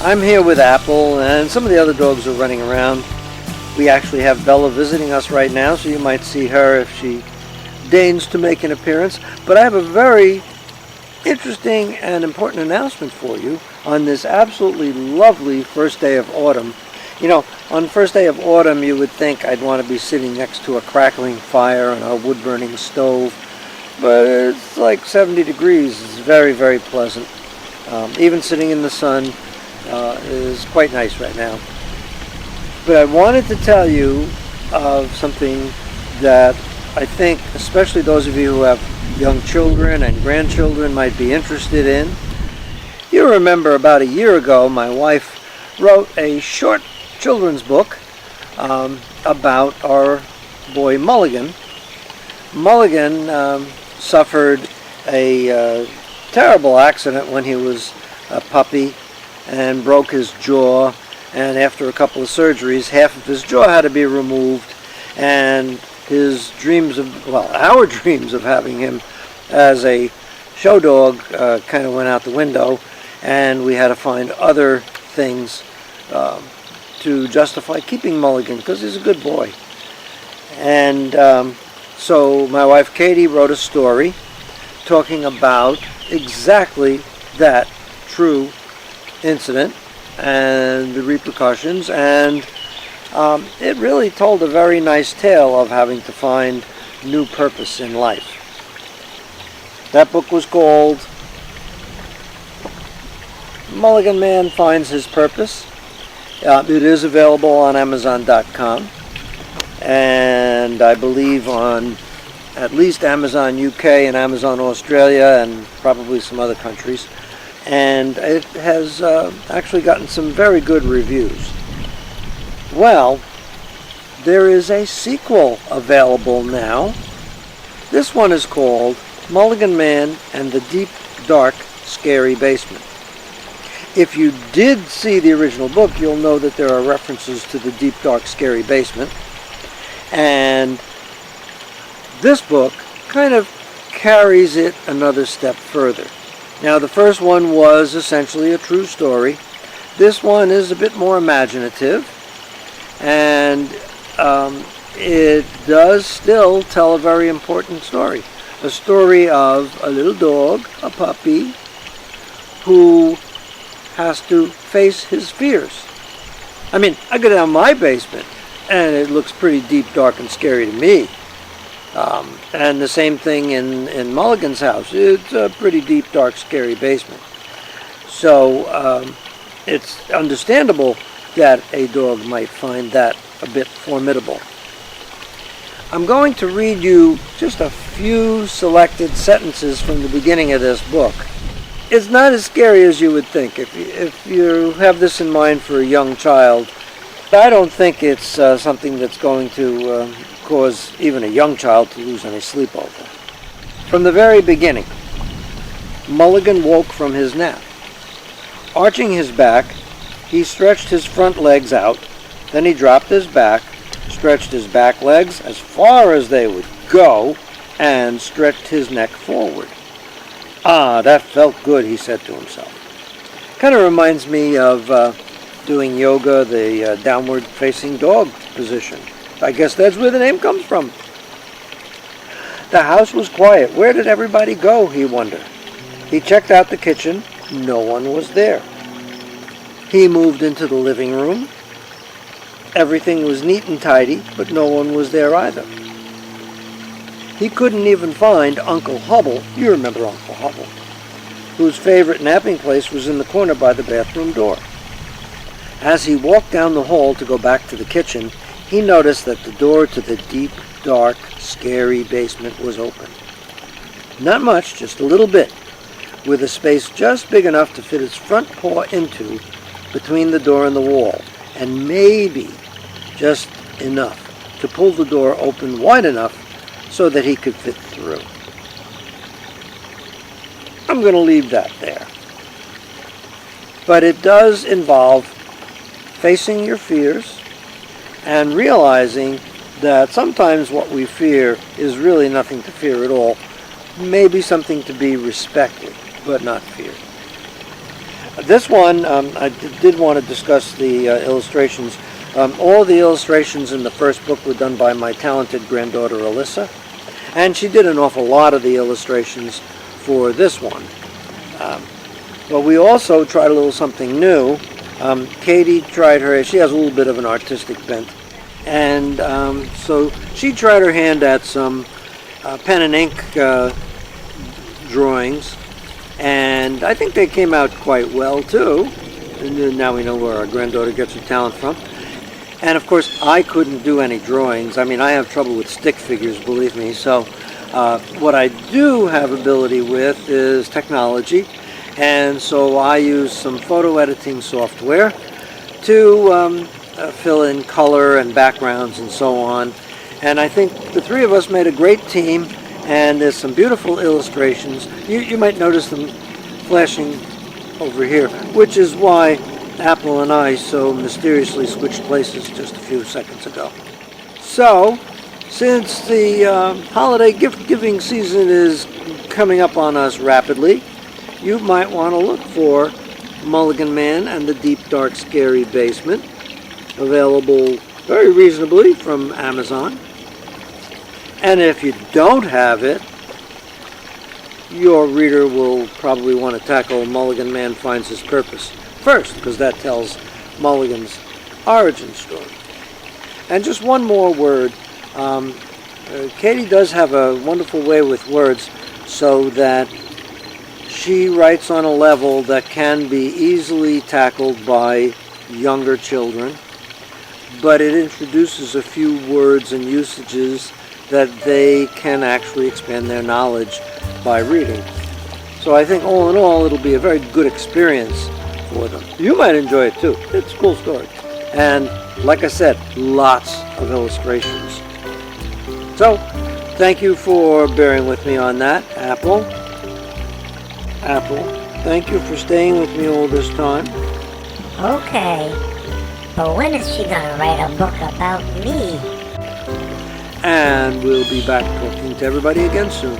I'm here with Apple, and some of the other dogs are running around. We actually have Bella visiting us right now, so you might see her if she deigns to make an appearance. But I have a very interesting and important announcement for you on this absolutely lovely first day of autumn. You know, on first day of autumn, you would think I'd want to be sitting next to a crackling fire on a wood-burning stove, but it's like 70 degrees. It's very, very pleasant. Even sitting in the sun is quite nice right now. But I wanted to tell you of something that I think especially those of you who have young children and grandchildren might be interested in. You remember about a year ago my wife wrote a short children's book about our boy Mulligan. Mulligan suffered a terrible accident when he was a puppy and broke his jaw, and after a couple of surgeries half of his jaw had to be removed, and his dreams of, well, our dreams of having him as a show dog kind of went out the window, and we had to find other things to justify keeping Mulligan because he's a good boy. And so my wife Katie wrote a story talking about exactly that true incident and the repercussions, and it really told a very nice tale of having to find new purpose in life. That book was called Mulligan Man Finds His Purpose. It is available on Amazon.com, and I believe on at least Amazon UK and Amazon Australia and probably some other countries. And it has actually gotten some very good reviews. Well, there is a sequel available now. This one is called Mulligan Man and the Deep, Dark, Scary Basement. If you did see the original book, you'll know that there are references to the Deep, Dark, Scary Basement. And this book kind of carries it another step further. Now, the first one was essentially a true story. This one is a bit more imaginative, and it does still tell a very important story. A story of a little dog, a puppy, who has to face his fears. I mean, I go down my basement, and it looks pretty deep, dark, and scary to me. And the same thing in Mulligan's house. It's a pretty deep, dark, scary basement. So it's understandable that a dog might find that a bit formidable. I'm going to read you just a few selected sentences from the beginning of this book. It's not as scary as you would think. If you have this in mind for a young child, I don't think it's something that's going to cause even a young child to lose any sleep over. From the very beginning, Mulligan woke from his nap. Arching his back, he stretched his front legs out, then he dropped his back, stretched his back legs as far as they would go, and stretched his neck forward. Ah, that felt good, he said to himself. Kind of reminds me of doing yoga, the downward facing dog position. I guess that's where the name comes from. The house was quiet. Where did everybody go, he wondered. He checked out the kitchen. No one was there. He moved into the living room. Everything was neat and tidy, but no one was there either. He couldn't even find Uncle Hubble, you remember Uncle Hubble, whose favorite napping place was in the corner by the bathroom door. As he walked down the hall to go back to the kitchen, he noticed that the door to the deep, dark, scary basement was open. Not much, just a little bit, with a space just big enough to fit his front paw into between the door and the wall, and maybe just enough to pull the door open wide enough so that he could fit through. I'm going to leave that there. But it does involve facing your fears and realizing that sometimes what we fear is really nothing to fear at all, maybe something to be respected, but not feared. This one, I did want to discuss the illustrations. All the illustrations in the first book were done by my talented granddaughter Alyssa, and she did an awful lot of the illustrations for this one. But we also tried a little something new. Katie tried she has a little bit of an artistic bent, and so she tried her hand at some pen and ink drawings, and I think they came out quite well too. And now we know where our granddaughter gets her talent from. And of course, I couldn't do any drawings. I mean, I have trouble with stick figures, believe me. So what I do have ability with is technology. And so I use some photo editing software to fill in color and backgrounds and so on. And I think the three of us made a great team, and there's some beautiful illustrations. You might notice them flashing over here, which is why Apple and I so mysteriously switched places just a few seconds ago. So, since the holiday gift-giving season is coming up on us rapidly, you might want to look for Mulligan Man and the Deep, Dark, Scary Basement, available very reasonably from Amazon. And if you don't have it, your reader will probably want to tackle Mulligan Man Finds His Purpose first, because that tells Mulligan's origin story. And just one more word. Katie does have a wonderful way with words, so that she writes on a level that can be easily tackled by younger children, but it introduces a few words and usages that they can actually expand their knowledge by reading. So I think all in all, it'll be a very good experience for them. You might enjoy it too. It's a cool story. And like I said, lots of illustrations. So thank you for bearing with me on that, Apple. Thank you for staying with me all this time. Okay, but when is she gonna write a book about me? And we'll be back talking to everybody again soon.